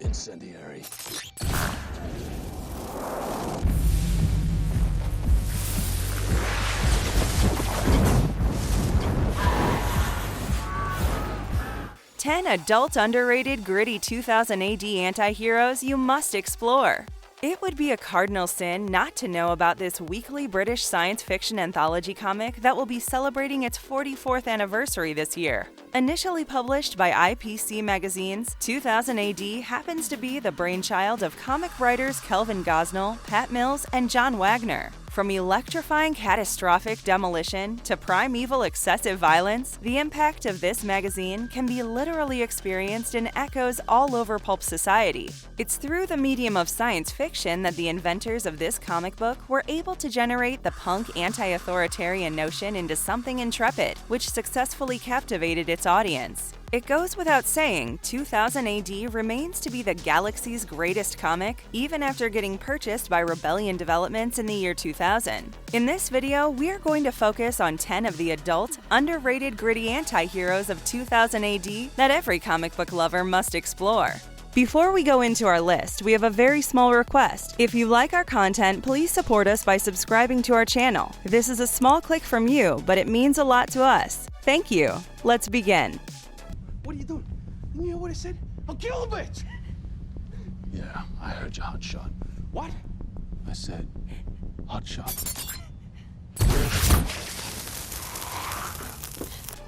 Incendiary. Ten adult underrated gritty 2000 AD anti-heroes you must explore. It would be a cardinal sin not to know about this weekly British science fiction anthology comic that will be celebrating its 44th anniversary this year. Initially published by IPC Magazines, 2000 AD happens to be the brainchild of comic writers Kelvin Gosnell, Pat Mills, and John Wagner. From electrifying catastrophic demolition to primeval excessive violence, the impact of this magazine can be literally experienced in echoes all over pulp society. It's through the medium of science fiction that the inventors of this comic book were able to generate the punk anti-authoritarian notion into something intrepid, which successfully captivated its audience. It goes without saying, 2000 AD remains to be the galaxy's greatest comic, even after getting purchased by Rebellion Developments in the year 2000. In this video, we're going to focus on 10 of the adult, underrated gritty anti-heroes of 2000 AD that every comic book lover must explore. Before we go into our list, we have a very small request. If you like our content, please support us by subscribing to our channel. This is a small click from you, but it means a lot to us. Thank you. Let's begin. What are you doing? You hear what I said? I'll kill the bitch! Yeah, I heard you, hotshot. What? I said, hotshot.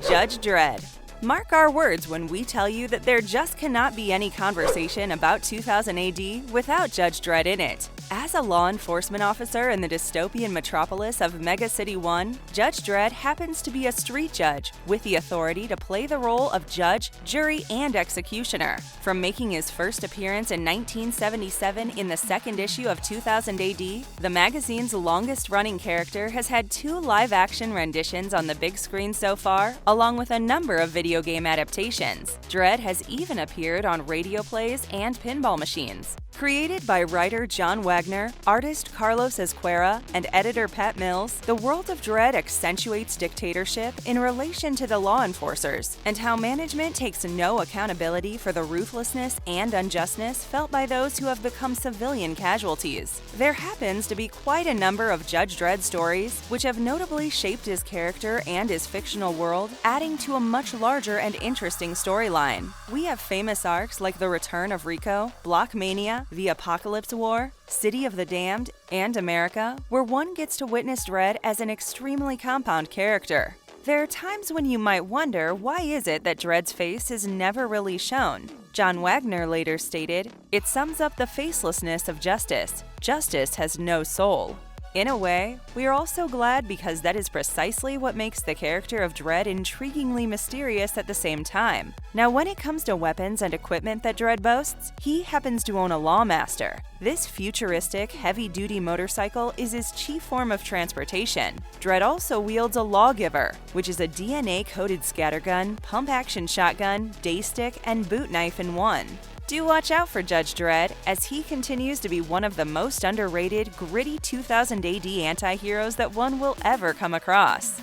Judge Dredd. Mark our words when we tell you that there just cannot be any conversation about 2000 AD without Judge Dredd in it. As a law enforcement officer in the dystopian metropolis of Mega City 1, Judge Dredd happens to be a street judge with the authority to play the role of judge, jury, and executioner. From making his first appearance in 1977 in the second issue of 2000 AD, the magazine's longest-running character has had 2 live-action renditions on the big screen so far, along with a number of video game adaptations. Dredd has even appeared on radio plays and pinball machines. Created by writer John Wagner, artist Carlos Ezquerra, and editor Pat Mills, the world of Dredd accentuates dictatorship in relation to the law enforcers, and how management takes no accountability for the ruthlessness and unjustness felt by those who have become civilian casualties. There happens to be quite a number of Judge Dredd stories, which have notably shaped his character and his fictional world, adding to a much larger and interesting storyline. We have famous arcs like The Return of Rico, Blockmania, The Apocalypse War, City of the Damned, and America, where one gets to witness Dredd as an extremely compound character. There are times when you might wonder why is it that Dredd's face is never really shown. John Wagner later stated, "It sums up the facelessness of justice. Justice has no soul." In a way, we are also glad because that is precisely what makes the character of Dredd intriguingly mysterious at the same time. Now, when it comes to weapons and equipment that Dredd boasts, he happens to own a Lawmaster. This futuristic, heavy-duty motorcycle is his chief form of transportation. Dredd also wields a Lawgiver, which is a DNA-coated scattergun, pump-action shotgun, daystick, and boot knife in one. Do watch out for Judge Dredd, as he continues to be one of the most underrated, gritty 2000 AD anti-heroes that one will ever come across.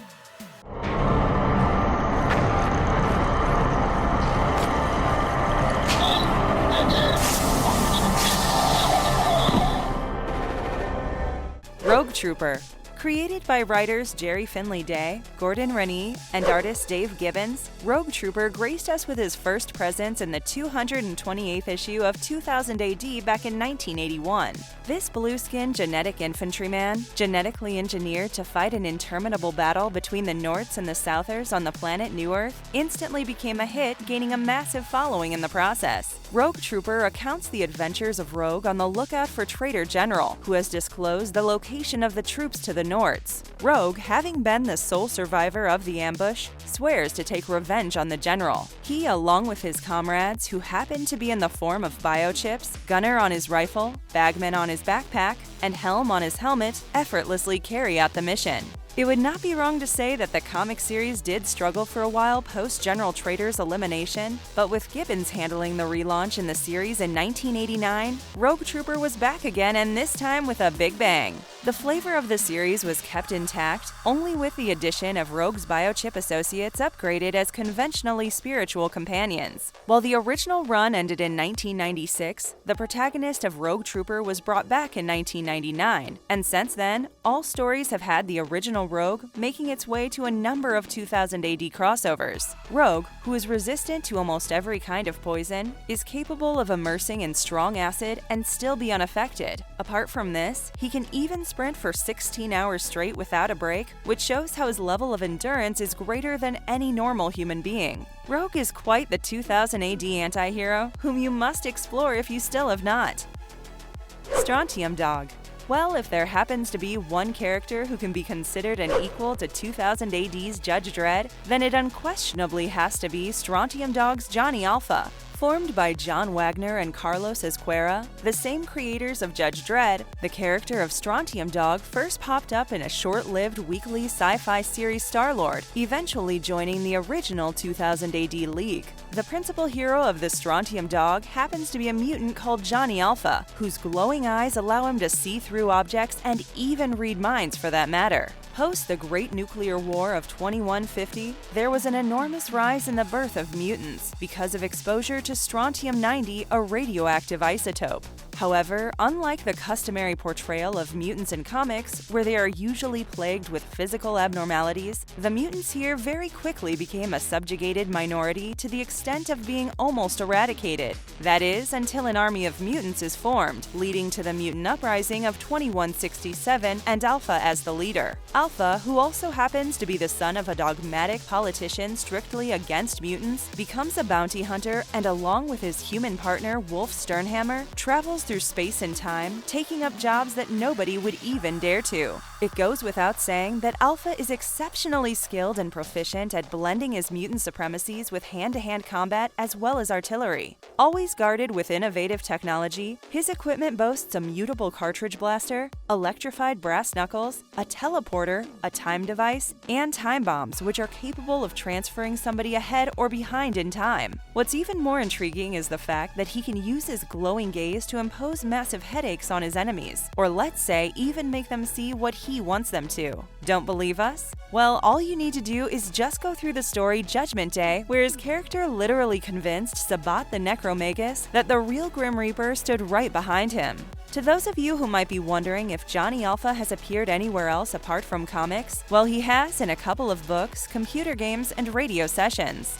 Rogue Trooper. Created by writers Jerry Finley Day, Gordon Rennie, and artist Dave Gibbons, Rogue Trooper graced us with his first presence in the 228th issue of 2000 AD back in 1981. This blue-skinned genetic infantryman, genetically engineered to fight an interminable battle between the Norts and the Southers on the planet New Earth, instantly became a hit, gaining a massive following in the process. Rogue Trooper recounts the adventures of Rogue on the lookout for Traitor General, who has disclosed the location of the troops to the Norts. Rogue, having been the sole survivor of the ambush, swears to take revenge on the general. He, along with his comrades, who happen to be in the form of biochips, gunner on his rifle, bagman on his backpack, and helm on his helmet, effortlessly carry out the mission. It would not be wrong to say that the comic series did struggle for a while post-General Trader's elimination, but with Gibbons handling the relaunch in the series in 1989, Rogue Trooper was back again, and this time with a big bang. The flavor of the series was kept intact, only with the addition of Rogue's biochip associates upgraded as conventionally spiritual companions. While the original run ended in 1996, the protagonist of Rogue Trooper was brought back in 1999, and since then, all stories have had the original Rogue making its way to a number of 2000 AD crossovers. Rogue, who is resistant to almost every kind of poison, is capable of immersing in strong acid and still be unaffected. Apart from this, he can even sprint for 16 hours straight without a break, which shows how his level of endurance is greater than any normal human being. Rogue is quite the 2000 AD anti-hero, whom you must explore if you still have not. Strontium Dog. Well, if there happens to be one character who can be considered an equal to 2000 AD's Judge Dredd, then it unquestionably has to be Strontium Dog's Johnny Alpha. Formed by John Wagner and Carlos Ezquerra, the same creators of Judge Dredd, the character of Strontium Dog first popped up in a short-lived weekly sci-fi series Star-Lord, eventually joining the original 2000 AD League. The principal hero of the Strontium Dog happens to be a mutant called Johnny Alpha, whose glowing eyes allow him to see through objects and even read minds for that matter. Post the Great Nuclear War of 2150, there was an enormous rise in the birth of mutants because of exposure to strontium-90, a radioactive isotope. However, unlike the customary portrayal of mutants in comics, where they are usually plagued with physical abnormalities, the mutants here very quickly became a subjugated minority to the extent of being almost eradicated. That is, until an army of mutants is formed, leading to the mutant uprising of 2167 and Alpha as the leader. Alpha, who also happens to be the son of a dogmatic politician strictly against mutants, becomes a bounty hunter and, along with his human partner Wolf Sternhammer, travels through space and time, taking up jobs that nobody would even dare to. It goes without saying that Alpha is exceptionally skilled and proficient at blending his mutant supremacies with hand-to-hand combat as well as artillery. Always guarded with innovative technology, his equipment boasts a mutable cartridge blaster, electrified brass knuckles, a teleporter, a time device, and time bombs, which are capable of transferring somebody ahead or behind in time. What's even more intriguing is the fact that he can use his glowing gaze to impose massive headaches on his enemies, or let's say even make them see what he wants them to. Don't believe us? Well, all you need to do is just go through the story Judgment Day, where his character literally convinced Sabbat the Necromagus that the real Grim Reaper stood right behind him. To those of you who might be wondering if Johnny Alpha has appeared anywhere else apart from comics, well, he has in a couple of books, computer games, and radio sessions.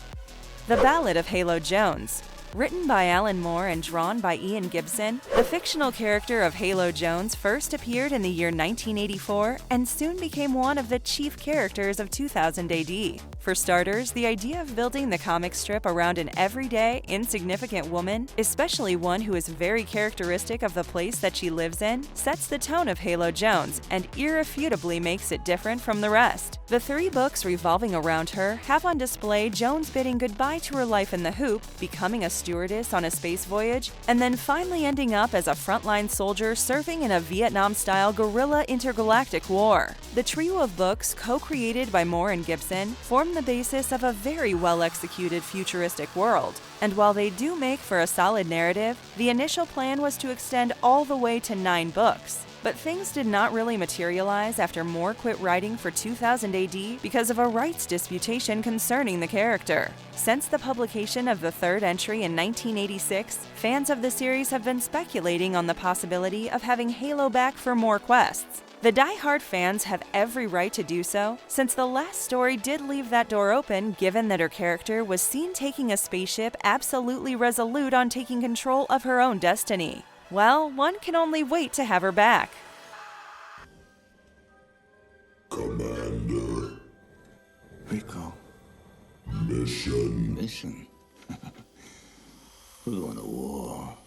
The Ballad of Halo Jones. Written by Alan Moore and drawn by Ian Gibson, the fictional character of Halo Jones first appeared in the year 1984 and soon became one of the chief characters of 2000 AD. For starters, the idea of building the comic strip around an everyday, insignificant woman, especially one who is very characteristic of the place that she lives in, sets the tone of Halo Jones and irrefutably makes it different from the rest. The 3 books revolving around her have on display Jones bidding goodbye to her life in the Hoop, becoming a stewardess on a space voyage, and then finally ending up as a frontline soldier serving in a Vietnam-style guerrilla intergalactic war. The trio of books, co-created by Moore and Gibson, form the basis of a very well-executed futuristic world. And while they do make for a solid narrative, the initial plan was to extend all the way to 9 books. But things did not really materialize after Moore quit writing for 2000 AD because of a rights disputation concerning the character. Since the publication of the 3rd entry in 1986, fans of the series have been speculating on the possibility of having Halo back for more quests. The die-hard fans have every right to do so, since the last story did leave that door open given that her character was seen taking a spaceship absolutely resolute on taking control of her own destiny. Well, one can only wait to have her back. Commander. Rico. Mission. We're going to war.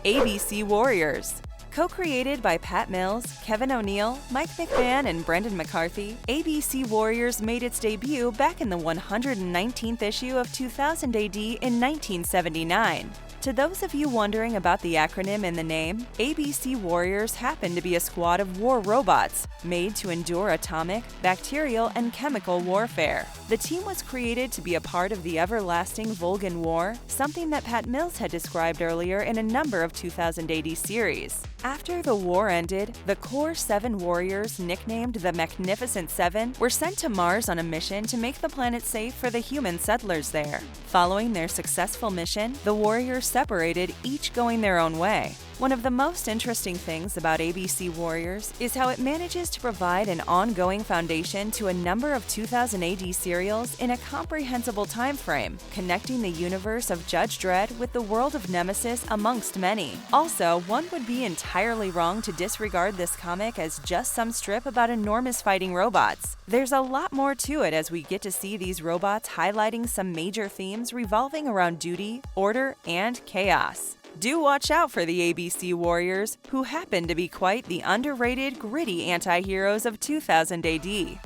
ABC Warriors. Co-created by Pat Mills, Kevin O'Neill, Mike McMahon, and Brendan McCarthy, ABC Warriors made its debut back in the 119th issue of 2000 AD in 1979. To those of you wondering about the acronym in the name, ABC Warriors happen to be a squad of war robots made to endure atomic, bacterial, and chemical warfare. The team was created to be a part of the everlasting Vulcan War, something that Pat Mills had described earlier in a number of 2000 AD series. After the war ended, the core 7 warriors, nicknamed the Magnificent Seven, were sent to Mars on a mission to make the planet safe for the human settlers there. Following their successful mission, the warriors separated, each going their own way. One of the most interesting things about ABC Warriors is how it manages to provide an ongoing foundation to a number of 2000 AD serials in a comprehensible time frame, connecting the universe of Judge Dredd with the world of Nemesis amongst many. Also, one would be entirely wrong to disregard this comic as just some strip about enormous fighting robots. There's a lot more to it as we get to see these robots highlighting some major themes revolving around duty, order, and chaos. Do watch out for the ABC Warriors, who happen to be quite the underrated, gritty anti-heroes of 2000 AD.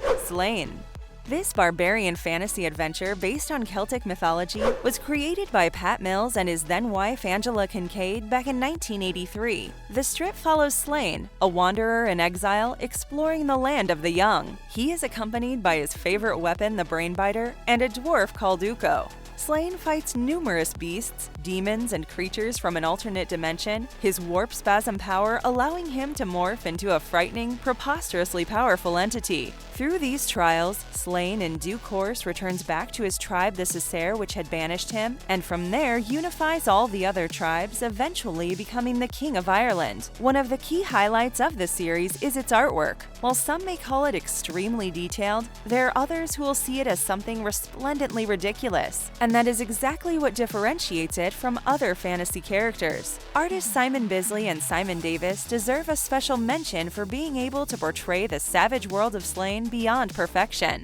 Sláine. This barbarian fantasy adventure based on Celtic mythology was created by Pat Mills and his then-wife Angela Kincaid back in 1983. The strip follows Sláine, a wanderer in exile exploring the land of the young. He is accompanied by his favorite weapon, the Brainbiter, and a dwarf called Uko. Sláine fights numerous beasts, demons, and creatures from an alternate dimension, his warp spasm power allowing him to morph into a frightening, preposterously powerful entity. Through these trials, Sláine in due course returns back to his tribe the Cessair, which had banished him, and from there unifies all the other tribes, eventually becoming the King of Ireland. One of the key highlights of the series is its artwork. While some may call it extremely detailed, there are others who will see it as something resplendently ridiculous, and that is exactly what differentiates it from other fantasy characters. Artists Simon Bisley and Simon Davis deserve a special mention for being able to portray the savage world of Sláine beyond perfection.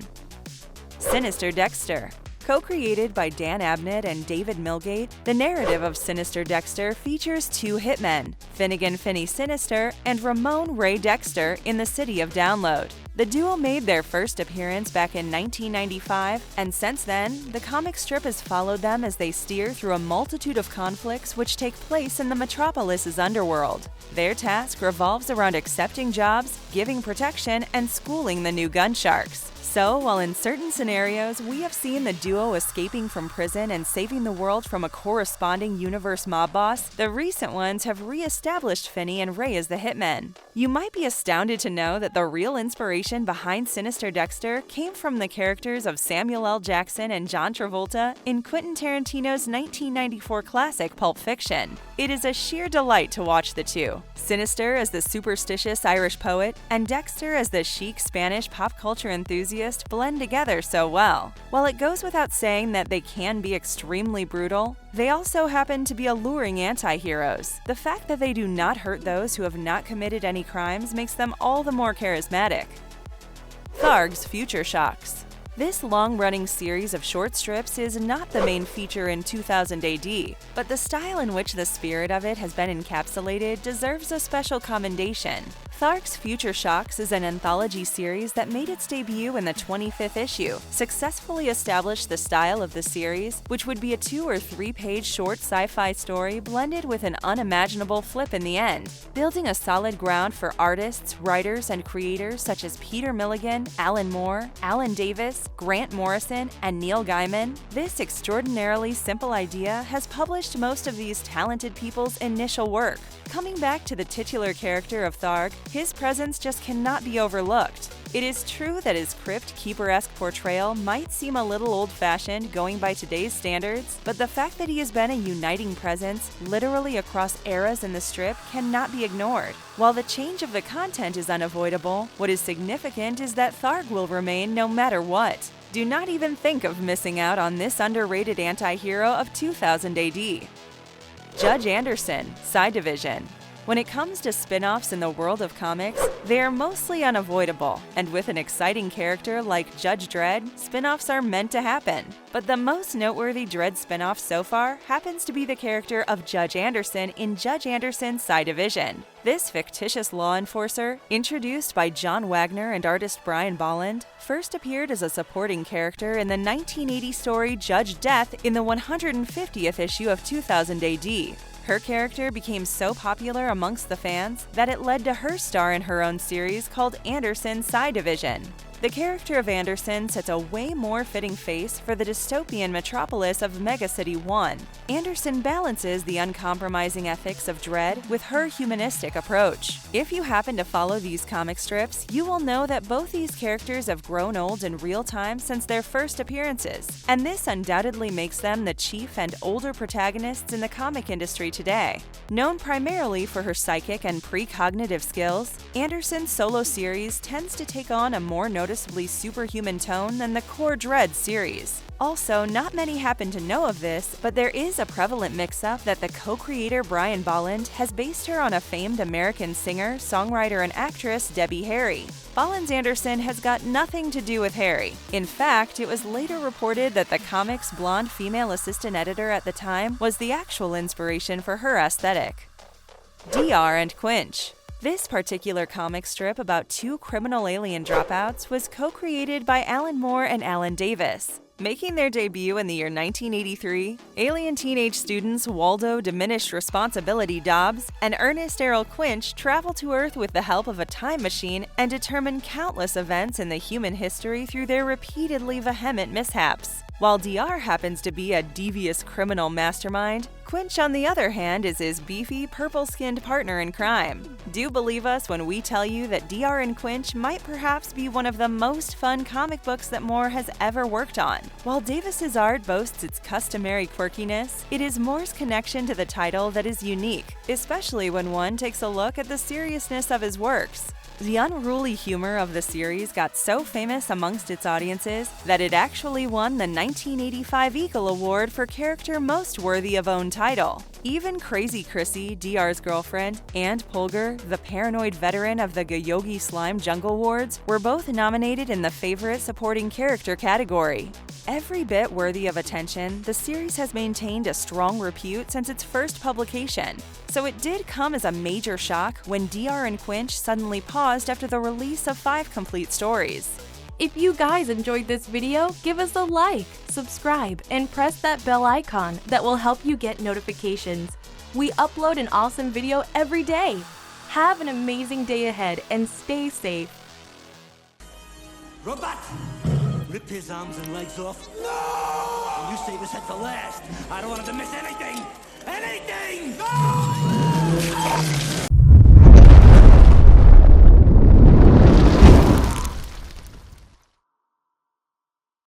Sinister Dexter. Co-created by Dan Abnett and David Milgate, the narrative of Sinister Dexter features 2 hitmen, Finnegan Finney Sinister and Ramon Ray Dexter, in the city of Download. The duo made their first appearance back in 1995, and since then, the comic strip has followed them as they steer through a multitude of conflicts which take place in the Metropolis's underworld. Their task revolves around accepting jobs, giving protection, and schooling the new gun sharks. So, while in certain scenarios we have seen the duo escaping from prison and saving the world from a corresponding universe mob boss, the recent ones have re-established Finney and Ray as the hitmen. You might be astounded to know that the real inspiration behind Sinister Dexter came from the characters of Samuel L. Jackson and John Travolta in Quentin Tarantino's 1994 classic Pulp Fiction. It is a sheer delight to watch the two. Sinister as the superstitious Irish poet, and Dexter as the chic Spanish pop culture enthusiast blend together so well. While it goes without saying that they can be extremely brutal, they also happen to be alluring anti-heroes. The fact that they do not hurt those who have not committed any crimes makes them all the more charismatic. Tharg's Future Shocks. This long-running series of short strips is not the main feature in 2000 AD, but the style in which the spirit of it has been encapsulated deserves a special commendation. Tharg's Future Shocks is an anthology series that made its debut in the 25th issue, successfully established the style of the series, which would be a 2- or 3-page short sci-fi story blended with an unimaginable flip in the end, building a solid ground for artists, writers, and creators such as Peter Milligan, Alan Moore, Alan Davis, Grant Morrison, and Neil Gaiman. This extraordinarily simple idea has published most of these talented people's initial work. Coming back to the titular character of Tharg, his presence just cannot be overlooked. It is true that his Crypt Keeper-esque portrayal might seem a little old-fashioned going by today's standards, but the fact that he has been a uniting presence literally across eras in the strip cannot be ignored. While the change of the content is unavoidable, what is significant is that Tharg will remain no matter what. Do not even think of missing out on this underrated anti-hero of 2000 AD. Judge Anderson, Psi-Division. When it comes to spin-offs in the world of comics, they are mostly unavoidable, and with an exciting character like Judge Dredd, spin-offs are meant to happen. But the most noteworthy Dredd spin-off so far happens to be the character of Judge Anderson in Judge Anderson's Psi-Division. This fictitious law enforcer, introduced by John Wagner and artist Brian Ballad, first appeared as a supporting character in the 1980 story Judge Death in the 150th issue of 2000 AD. Her character became so popular amongst the fans that it led to her star in her own series called Anderson's Psi-Division. The character of Anderson sets a way more fitting face for the dystopian metropolis of Megacity 1. Anderson balances the uncompromising ethics of Dredd with her humanistic approach. If you happen to follow these comic strips, you will know that both these characters have grown old in real time since their first appearances, and this undoubtedly makes them the chief and older protagonists in the comic industry today. Known primarily for her psychic and precognitive skills, Anderson's solo series tends to take on a more noticeably superhuman tone than the core Dredd series. Also, not many happen to know of this, but there is a prevalent mix-up that the co-creator Brian Ballad has based her on a famed American singer, songwriter, and actress Debbie Harry. Ballad's Anderson has got nothing to do with Harry. In fact, it was later reported that the comic's blonde female assistant editor at the time was the actual inspiration for her aesthetic. DR and Quinch. This particular comic strip about two criminal alien dropouts was co-created by Alan Moore and Alan Davis. Making their debut in the year 1983, alien teenage students Waldo Diminished Responsibility Dobbs and Ernest Errol Quinch travel to Earth with the help of a time machine and determine countless events in the human history through their repeatedly vehement mishaps. While DR happens to be a devious criminal mastermind, Quinch, on the other hand, is his beefy, purple-skinned partner in crime. Do believe us when we tell you that DR and Quinch might perhaps be one of the most fun comic books that Moore has ever worked on. While Davis's art boasts its customary quirkiness, it is Moore's connection to the title that is unique, especially when one takes a look at the seriousness of his works. The unruly humor of the series got so famous amongst its audiences that it actually won the 1985 Eagle Award for character most worthy of own title. Even Crazy Chrissy, DR's girlfriend, and Pulgar, the paranoid veteran of the Goyogi Slime Jungle Wards, were both nominated in the Favorite Supporting Character category. Every bit worthy of attention, the series has maintained a strong repute since its first publication. So it did come as a major shock when DR and Quinch suddenly paused after the release of 5 complete stories. If you guys enjoyed this video, give us a like, subscribe, and press that bell icon that will help you get notifications. We upload an awesome video every day. Have an amazing day ahead and stay safe. Robot! Rip his arms and legs off. No! You save his head for last. I don't want him to miss anything! Anything! No!